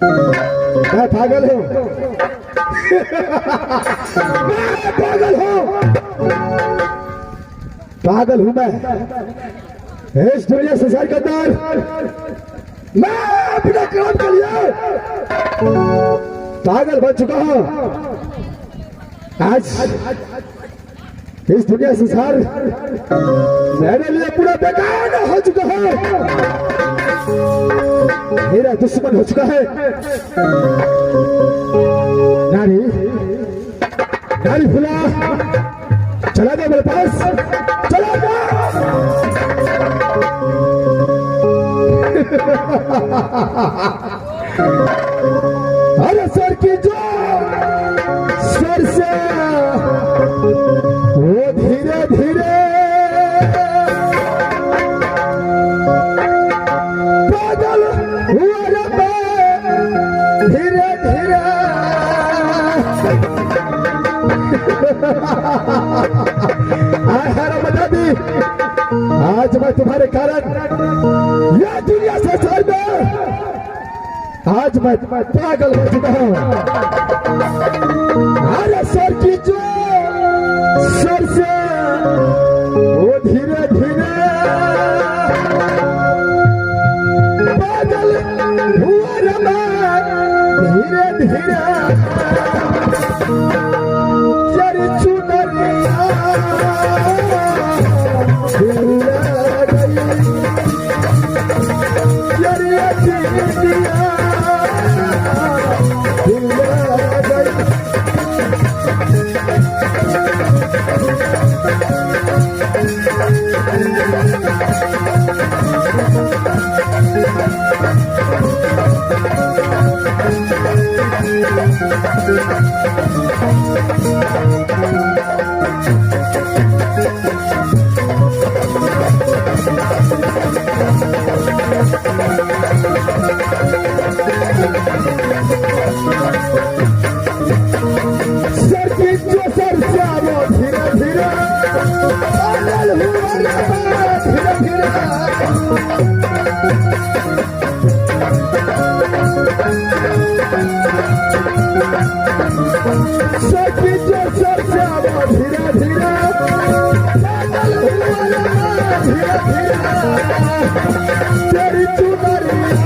मैं पागल हूँ। मैं पागल हूँ। पागल हूँ मैं। इस दुनिया संसार के अंदर मैं अपना काम के लिए पागल बन चुका हूँ। आज इस दुनिया संसार मेरे लिए पूरा बेकार हो चुका है। मेरा दुश्मन हो चुका है। नारी नारी फुला चला जा मेरे पास, चला जा। अरे सर की जो सर से वो धीरे धीरे पागल हुआ रे मैं, धीरे धीरे। बता दी आज मैं तुम्हारे कारण यह दुनिया से छोड़ दो। आज मैं पागल हो चुका हूँ। अरे सर की जो सर से वो धीरे धीरे पागल हुआ रे मैं, धीरे धीरे। तेरी चुनरिया हिल गई, तेरी अखियाँ हिल गई। सर की जो सर से वो धीरे धीरे पागल हुआ रे मैं, धीरे धीरे। सर की जो सर से वो धीरे धीरे पागल हुआ रे मैं, धीरे धीरे। तेरी चुनरिया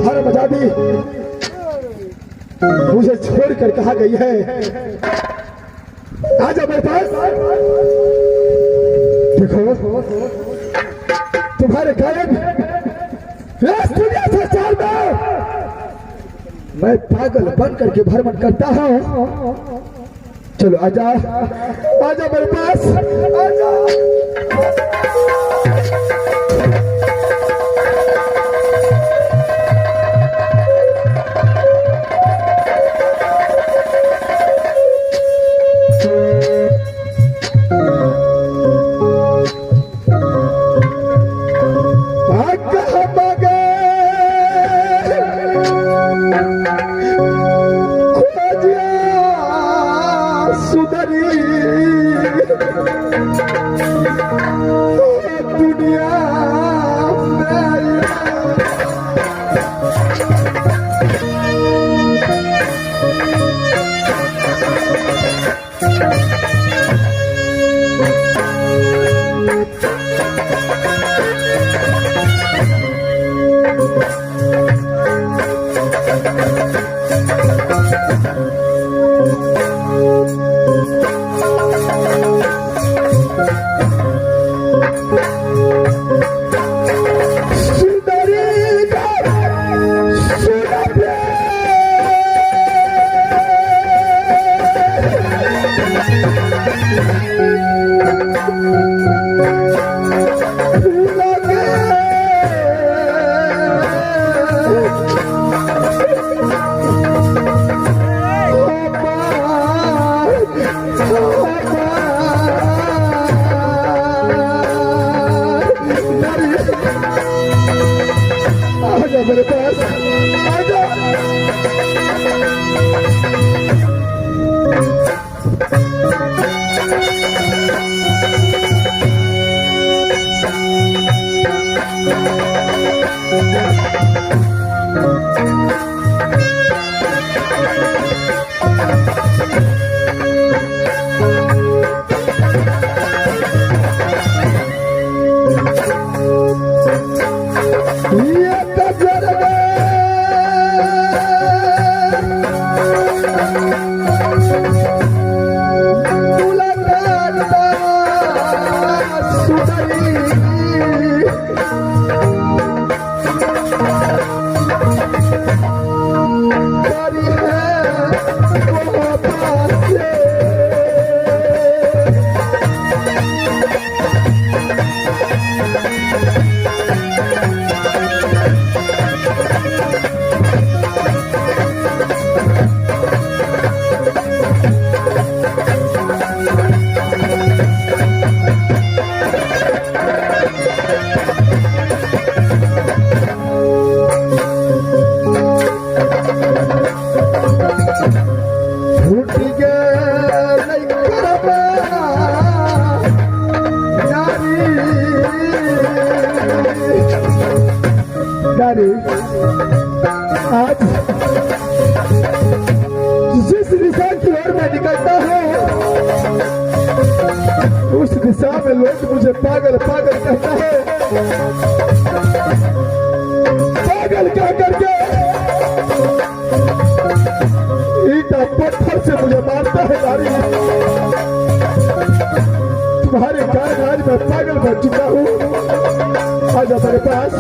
हर बजा दी मुझे छोड़कर कहा गई है। आजा मेरे पास। देखो तुम्हारे कारण इस दुनिया से चाल मैं पागल बन करके भ्रमण करता हूँ। चलो आजा आजा मेरे पास, आजा। आजा मेरे पास, आजा। आज जिस दिशा की ओर मैं निकलता हूँ उस दिशा में लोग मुझे पागल पागल कहता है। पागल कह करके ईटा पत्थर से मुझे मारता है नारी। तुम्हारे कारण आज मैं पागल बन चुका हूँ। आजा मेरे पास।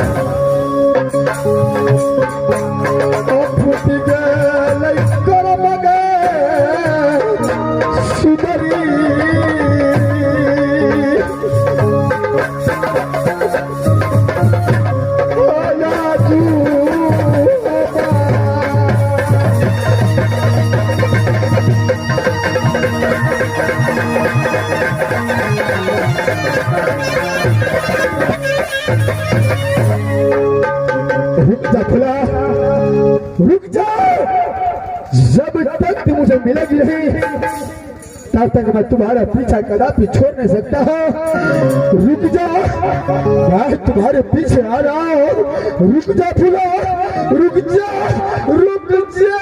रुक जाओ, जब तक तुम मुझे मिलेगी नहीं तब तक मैं तुम्हारा पीछा कदापि छोड़ नहीं सकता हूँ। रुक जाओ, मैं तुम्हारे पीछे आ रहा हूँ। रुक जा फूला, रुक जा, रुक जा।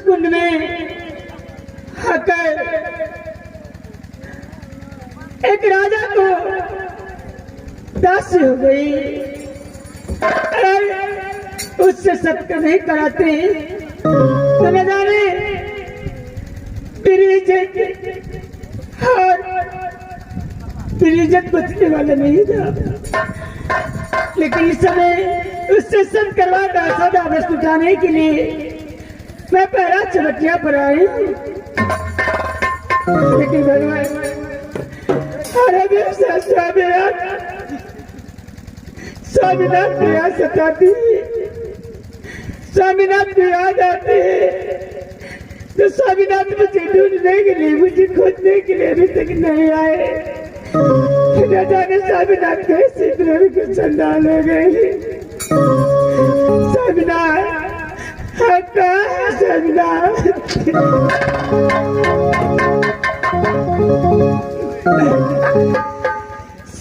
कुंड में आकर एक राजा को दासी हो गई। अगर उससे सत्य नहीं कराते तो न जाने तेरी इज्जत और तेरी इज्जत बचने वाला नहीं था। लेकिन इस समय उससे सब करवा सदा वस्तु जाने के लिए मैं पहला चबटिया पर आई। लेकिन भगवान हर दिन स्वामीनाथ प्रिया सताती, स्वामीनाथ प्रिया जाती है तो स्वामीनाथ मुझे ढूंढने के लिए, मुझे खोजने के लिए अभी तक नहीं आए। न जाने स्वामीनाथ कैसे इधर को संडाल हो गए। स्वामीनाथ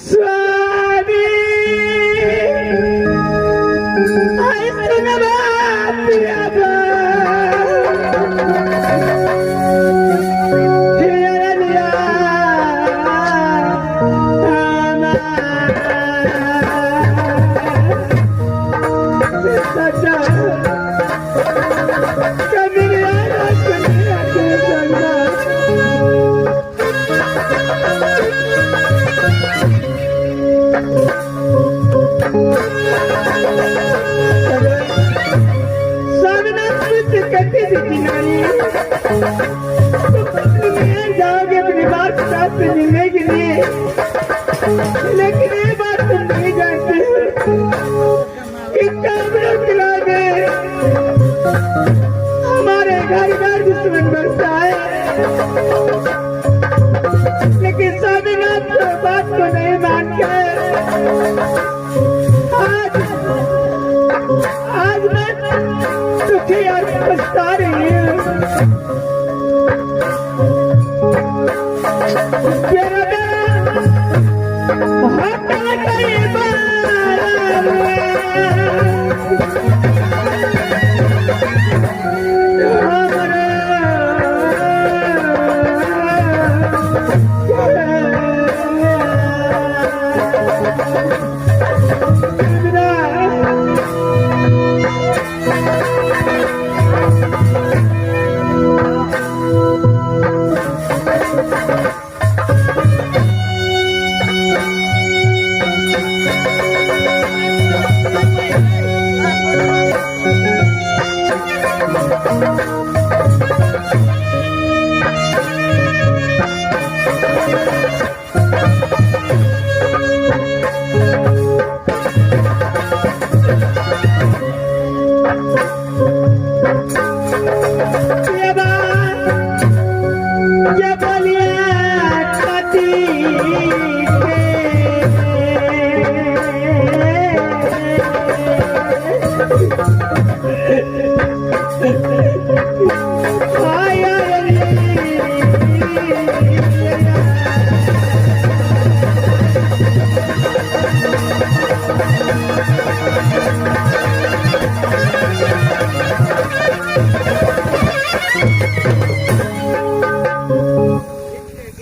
स्वामी कहती थी कि नानी तुम जाओगे अपने बाप के साथ में मिलने के लिए, लेकिन ये बात तुम नहीं जानते हो कि कामरों के लागे हमारे घर घर दुश्मन बनता है। लेकिन स्वामीनाथ तो बात को नहीं मानकर आज मैं दुखी और पछता रही हूँ।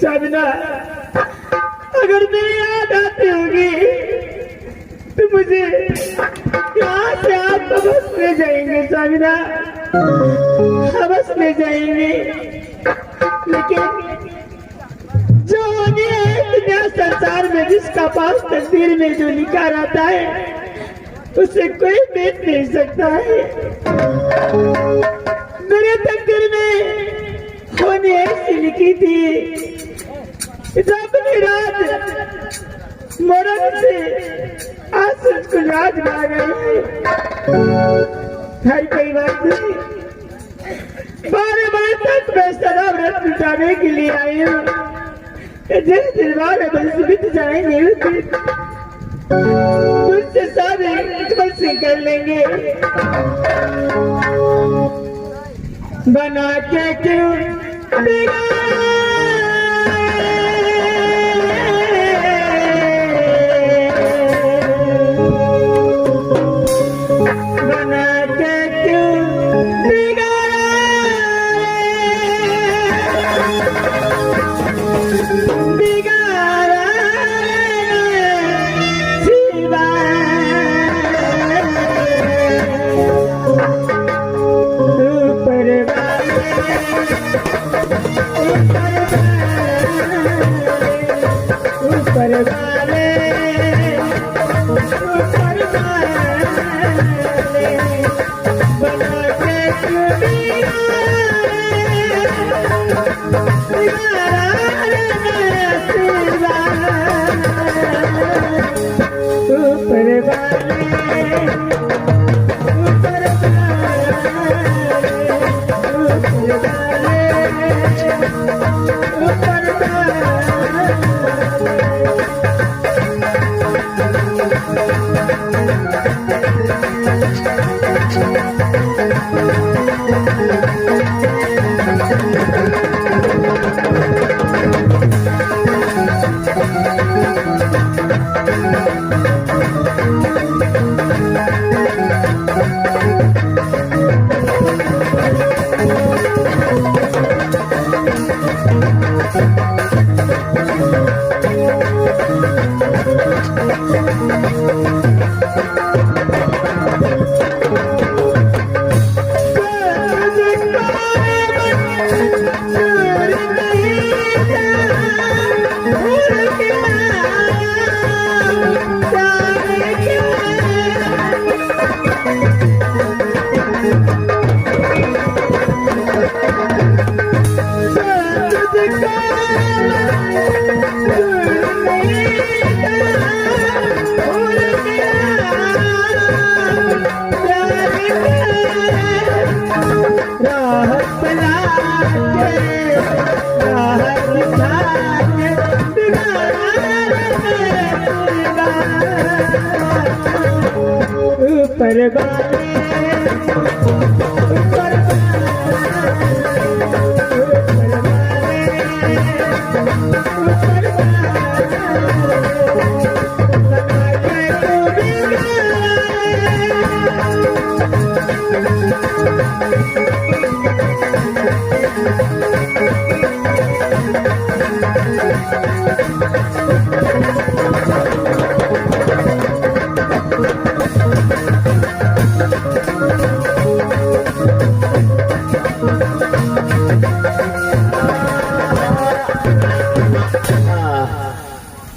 साबिना, अगर मेरी याद आती होगी तो मुझे यहाँ से आप बस ले जाएंगे साबिना, बस ले जाएंगे। लेकिन जो होने है दुनिया संसार में, जिसका पास तकदीर में जो लिखा रहता है उसे कोई बेच नहीं सकता है। मेरे तकदीर में होने ऐसी लिखी थी, जब रात मरण से आसुस को रात आ गई। हर कोई बात नहीं, 12 बजे तक मैं सदा व्रत मिटाने के लिए आई हूँ। जिस दिन 12 बजे बीत जाएंगे मुझसे सारे बसे कर लेंगे। बना के क्यों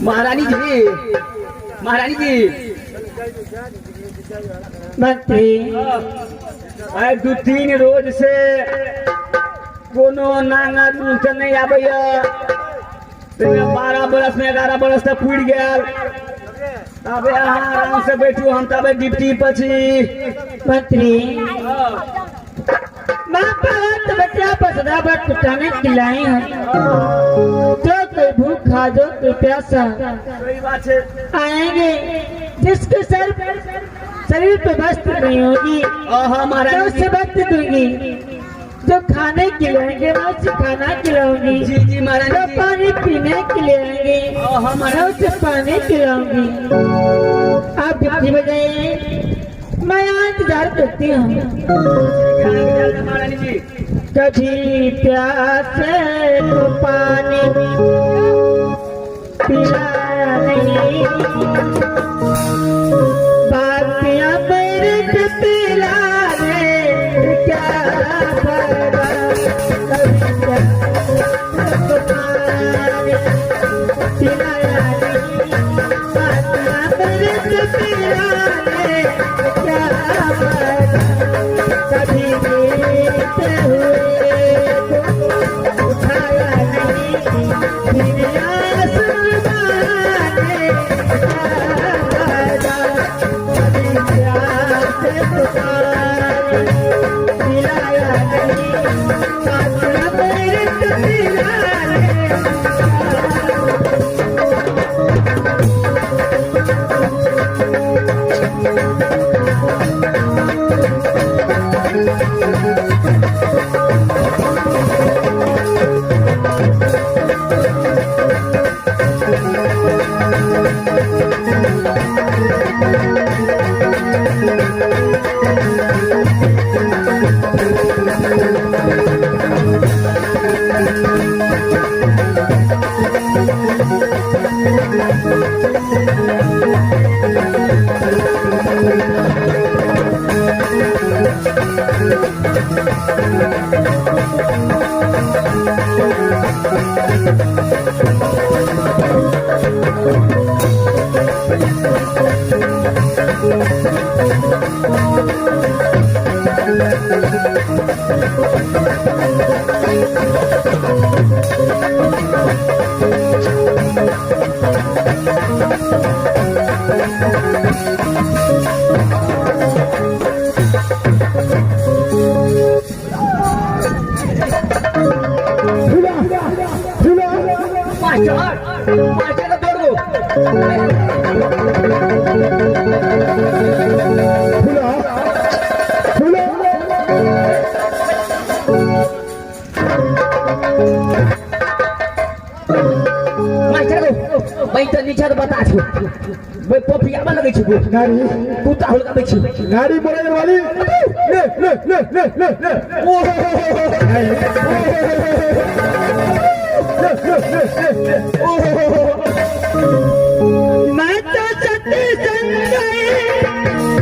महारानी जी, महारानी जी, मंत्री आइ 2-3 रोज से कोनो नांगा दूध नहीं आबैया। 12 बरस में 11 बरस तक पूरी गेल। तब यहाँ आराम से बैठू, हम तब ड्यूटी पर छी। मंत्री माँ तो बच्चा पर सदा बात कुटाने खिलाई है। जो कोई भूखा जो कोई प्यासा सही बात है। आएंगे जिसके शरीर पे वस्त्र नहीं होगी हमारा तो उसे वस्त्र दूंगी। जो खाने खिलाएंगे मैं उसे खाना खिलाऊंगी। जी जी महारानी जो जी। पानी पीने के लिए आएंगे मैं उसे पानी खिलाऊंगी। आप ड्यूटी में जाइए, मैं यहाँ इंतजार करती हूँ। महारानी जी, कभी प्यासे को पानी पिलाया नहीं, बातियां मेरे से पिलाने क्या फायदा। कभी प्यासे को पानी पिलाया नहीं, बातियां मेरे से पिलाने क्या फायदा। कभी जीते हुए को उठाया नहीं, फिर आसमाने क्या फायदा। कभी प्यार से पुकारे पिलाया नहीं, बातियां मेरे से पिलाने मास्टर का दौड़ मास्टर को भाई तो नीचे तो बता छो भाई पपिया में लगे छो नारी कुत्ता होल का बेची नारी बोले वाली ले ले ले ले ले ले मैं तो सत्य संजय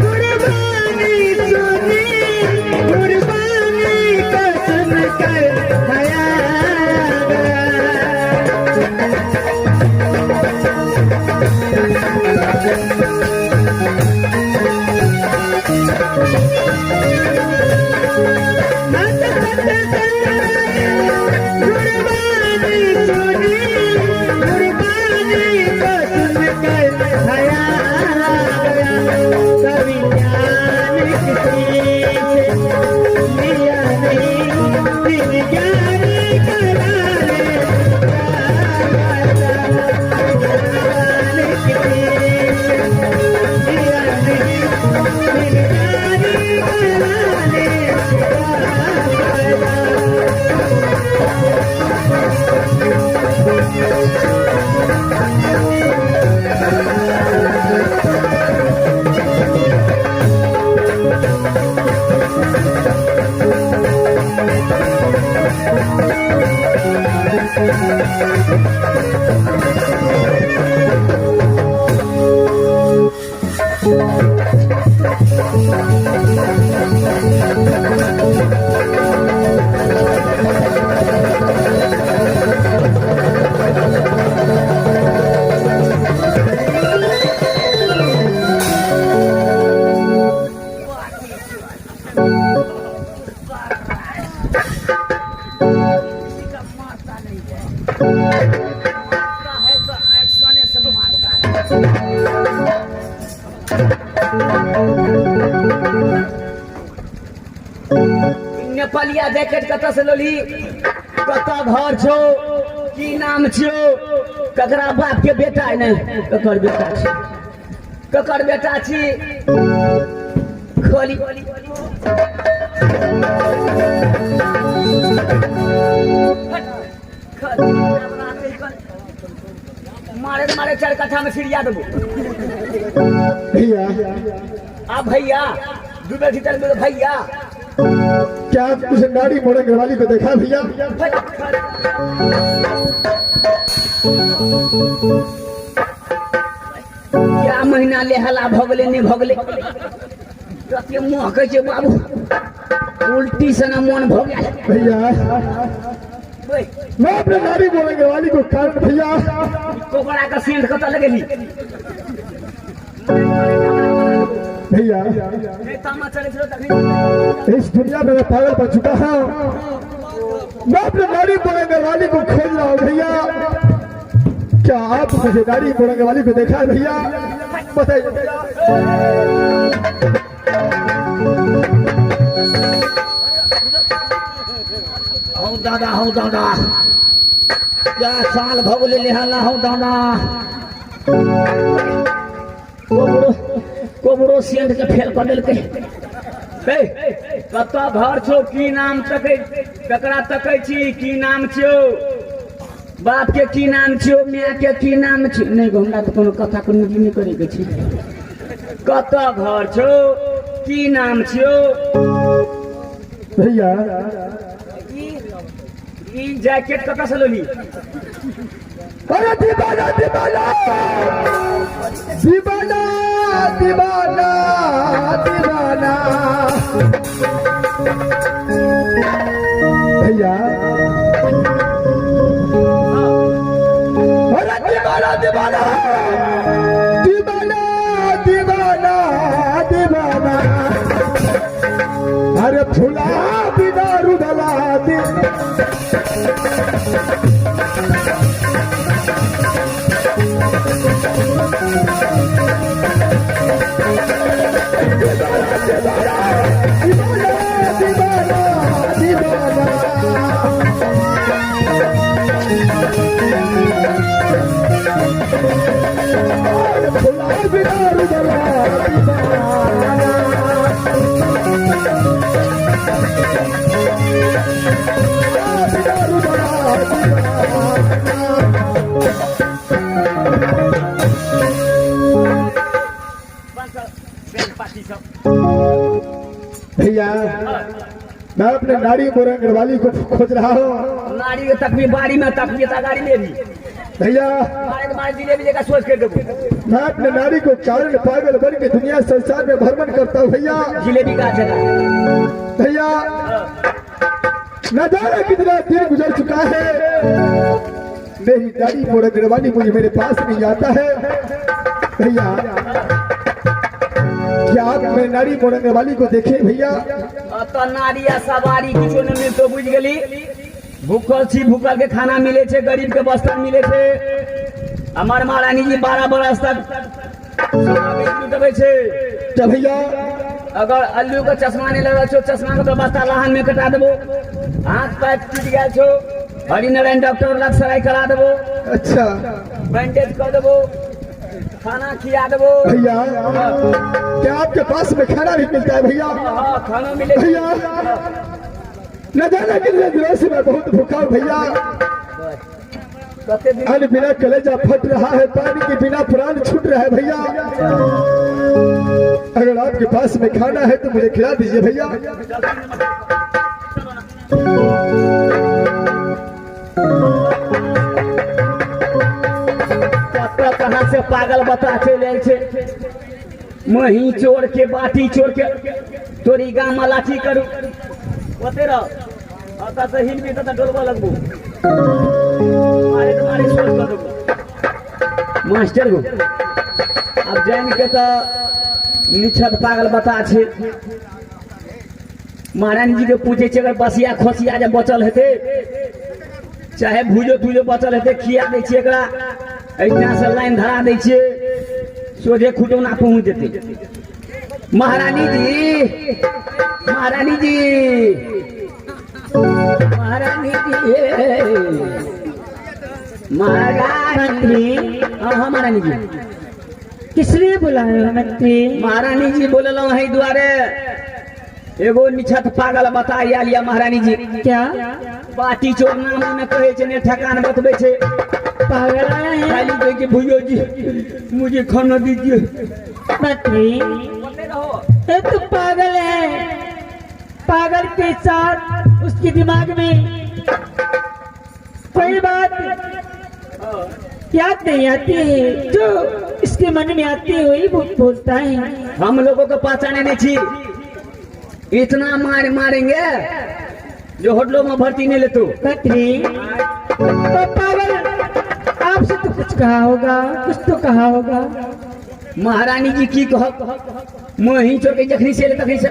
कुर्बानी सुनी, कुर्बानी को सुनकर हया मैं तो सत्य संजय कुर्बानी सुनी, कुर्बानी को नेपालिया जैकेट कतऽ से लोली, कतऽ घर छो, की नाम छो, ककरा बाप के बेटा है ने, ककर बेटा छी, ककर बेटा छी, खोली मारे मारे 4 कट्ठा में छिड़िया देबो। भैया अब भैया डूबे भीतर में भैया क्या आप उस नाड़ी मोड़ने वाली को देखा भैया? क्या महीना ले हला भगले नहीं भगले कते मुंह कहे छे बाबू उल्टी से ना मन भ गया भैया मैं अपने नाड़ी मोड़ने वाली को कारण भैया कोकड़ा का सेंध कत लगेली भैया नहीं तामा चले छो तक इस दुनिया में मैं पागल बन चुका हूँ। मैं अपने नाड़ी मोड़ने वाली को खोज रहा हूँ भैया। क्या आप मुझे नाड़ी मोड़ने वाली को देखा है भैया? बताइए भैया। हूँ दादा क्या साल भगले लिहाला हूँ दादा कोबरो सेंध के फेल कर दिल कत घर छो की नाम तकै ककरा तकै छी की नाम छो बाप के की नाम छो माय के की नाम छी नहीं हमरा तो कोनो कथा को नहीं करे के छी कत घर छो की नाम छो भैया ई जैकेट कत से लेली अरे दीवाना दीवाना दीवाना दीवाना दीवाना भैया अरे दीवाना दीवाना दीवाना दीवाना दीवाना अरे फुला बिना रुदला भैया मैं अपने नाड़ी मोरंग वाली को खोज रहा हूँ। नाड़ी के तक भी बाड़ी में तक भी गाड़ी में भी भैया मारे जिलेबी जगह सोच कर देबो मैं अपने नाड़ी को कारण पागल बन के दुनिया संसार में भ्रमण करता हूँ भैया। जिलेबी का जगह भैया न जाने कितना दिन गुजर चुका है मेरी नाड़ी मोरंग वाली मुझे मेरे पास नहीं आता है। भैया क्या आप मेरी नाड़ी मोरंग वाली को देखे भैया? तो नारिया सवारी किछो न मिल तो बुझ गेली भूखल छी भूखल के खाना मिले छे गरीब के वस्त्र मिले छे हमार महारानी जी 12 बरस तक देवे छे तो भैया अगर अल्लू का चश्मा नहीं लगा छो चश्मा के तो बस्ता लहान में कटा देबो हाथ पैर टूट गया छो हरिनारायण डॉक्टर लग सराय करा देबो अच्छा बैंडेज कर देबो खाना खिला देबो भैया। क्या आपके पास में खाना भी मिलता है भैया? हाँ खाना मिले भैया न जाने कितने दिनों से मैं बहुत भूखा हूँ भैया। कते दिन अन्न बिना कलेजा फट रहा है पानी के बिना प्राण छूट रहा है भैया। अगर आपके पास में खाना है तो मुझे खिला दीजिए भैया। कहाँ से पागल बता चले छे मही चोर के बाटी चोर के तोरी गाँव में लाठी करू ओते रह अता से हिल भी तो डोलबा लगबो मारे तुम्हारे सोच कर दो मास्टर को अब जान के तो निछत पागल बता छे महारानी जी के पूछे छे अगर बसिया खोसिया जब बचल हेते चाहे भूजो तुजो बचल हेते खिया दे छे एकरा इतना से लाइन धरा दे छे सोझे खुटो ना पहुंच देते। महारानी जी, महारानी जी, महारानी जी, महारानी, हाँ महारानी जी, किसने बुलाया मंत्री? महारानी जी बोल लो है द्वारे एगो निछत पागल बताइया लिया महारानी जी। क्या बाटी चोर नाम न कहे छे ने ठकान बतबे छे। पागल आया है? खाली कहे कि भैया जी मुझे खाना दीजिए। मंत्री ये तो पागल है, पागल के साथ उसके दिमाग में कोई बात याद नहीं आती है, जो इसके मन में आती है वही बोलता है। हम लोगों को पहचाने नहीं छी, इतना मार मारेंगे जो होटलों में भर्ती नहीं ले तू। मंत्री तो पागल आपसे तो कुछ कहा होगा, कुछ तो कहा होगा। महारानी जी की कह मोही चोर के जखनी से ले तखनी से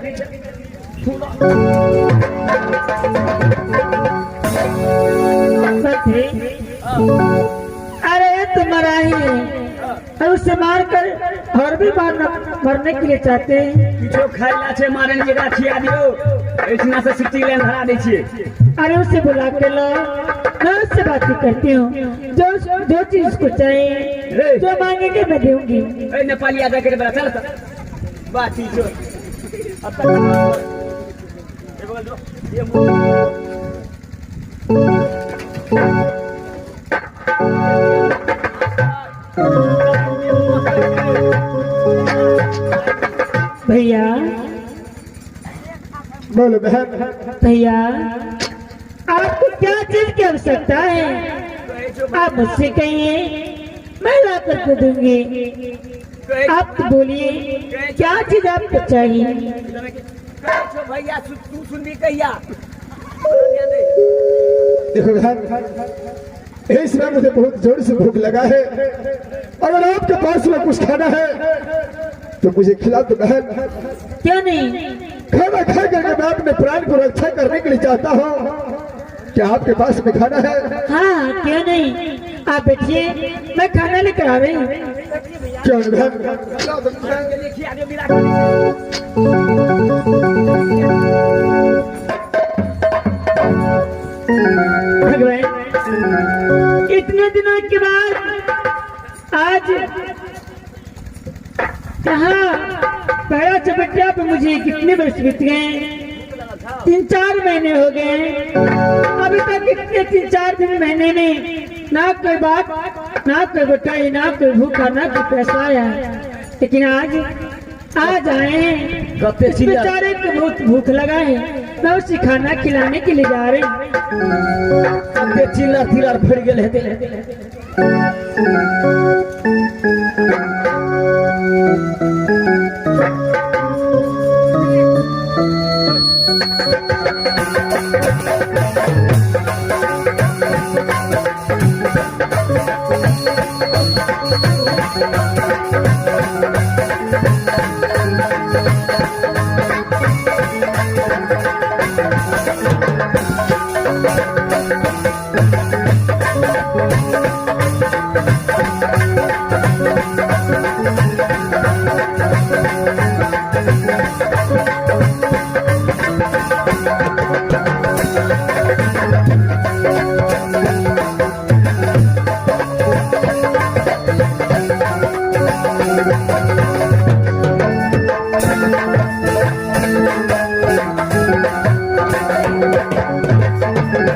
मंत्री अरे तुम्हारा ही है और उसे मारकर और भी मरने के लिए चाहते हैं। किछो खाइला छे मारन के खिया दियो, इतना से सिटी लेन धरा दे छिए। अरे उसे बुला के लो, मैं उससे बात करती हूँ, जो चीज उसको चाहिए जो मांगेंगे मैं दूंगी। ए नेपाली आदा करे बड़ा चल बाटी चोर अब तक ये बोल दो ये भैया बोलो बहन। भैया आपको क्या चीज की आवश्यकता है? आप मुझसे कहिए, मैं ला करके दूंगी। आप तो बोलिए क्या चीज आपको चाहिए? भैया तू सुन भी कहिया। देखो बहन, इस समय मुझे बहुत जोर से भूख लगा है, अगर आपके पास में कुछ खाना है तो मुझे खिला दो बहन। क्यों नहीं? खाना खा करके मैं अपने प्राण को रक्षा करने के लिए चाहता हूँ। क्या आपके पास में खाना है? हाँ क्यों नहीं, आप बैठिए, मैं खाना लेकर आ रही हूँ। क्यों नहीं बहन, खिला दो बहन। भगवान इतने दिनों के बाद आज यहाँ पहला चपटिया पे मुझे कितने वर्ष बीत गए? 3-4 महीने हो गए। अभी तक इतने 3-4 महीने में ना कोई बात, ना कोई बटाई, ना कोई भूखा, ना कोई पैसा आया। लेकिन आज आए हैं, इस बेचारे को बहुत भूख लगा है, मैं उसे खाना खिलाने के लिए जा रही हूँ। चिल्ला चिल्ला फिर गए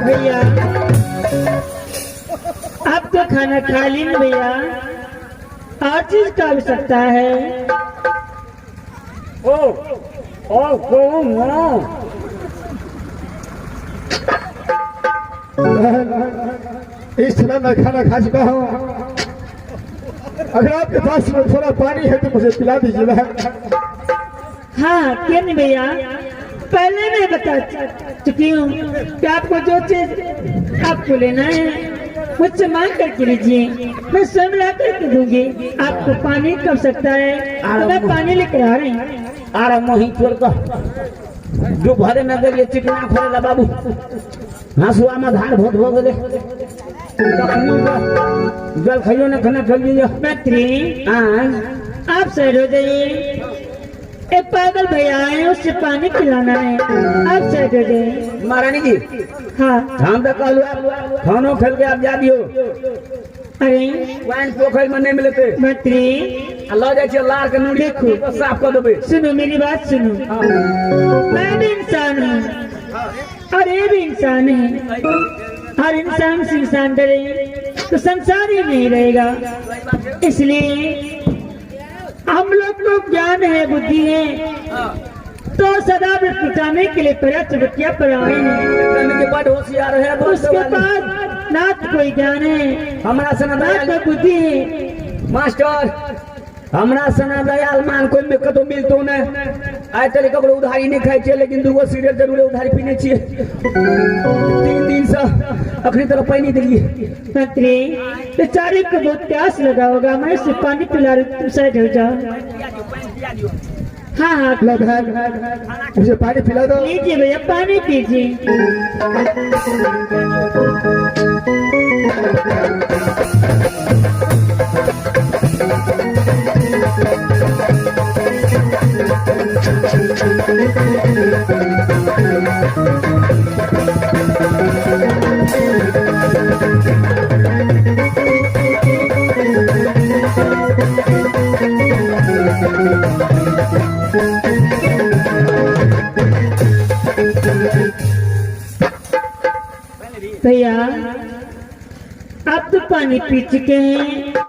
भैया आप तो खाना खा ली ना भैया, और चीज का आवश्यकता है? ओ इस समय मैं खाना खा चुका हूँ, अगर आपके पास में थोड़ा पानी है तो मुझे पिला दीजिए बहन। हाँ क्यों नहीं भैया, पहले मैं बता चुकी हूँ कि आपको जो चीज आपको लेना है मुझसे मांग करके लीजिए, मैं स्वयं ला करके दूंगी। आपको पानी कब सकता है तो मैं पानी लेकर आ रही हूँ। आरा मोही चोर का जो भरे में गए चिकना खोलेला बाबू, हंसुआ में धान बहुत हो गए जल खाइयो ना खाना चल दियो। मैत्री हाँ आप साइड हो जाइए। एक पागल भैया आए उससे पानी पिलाना है, आप साइड हो जाइए। महारानी जी हाँ हम तो कहलू खानो खेल के आप जा दियो अरे वाइन पोखर में नहीं मिलते मंत्री लो जाए लार के नूरी देखो। को साफ कर देबे। सुनो मेरी बात सुनो, मैं भी इंसान हूँ और ये भी इंसान है। हर इंसान से इंसान डरे तो संसार ही नहीं रहेगा। इसलिए हम लोग को ज्ञान है, बुद्धि है, तो सदा बचाने के लिए प्रया चबटिया पर आए हैं। के बाद होशियार है उसके पास ना तो कोई ज्ञान है, हमारा सना ना दयाल कोई बुद्धि है। मास्टर हमरा सना दयाल मान कोई में कतो मिलतो ने आय तले ककरो उधारी नहीं खाई छे, लेकिन दूगो सीरियल जरूर उधारी पीने छिए। 3 दिन से अखनी तरफ पानी दिलिए। मंत्री बेचारे को बहुत प्यास लगा होगा, मैं इसे पानी पिला रही हूँ, तुम साइड हो जाओ। हाँ हाँ ला बहन मुझे पानी पिला दो। लीजिए भैया पानी पीजिए। भैया आप तो पानी पी चुके हैं,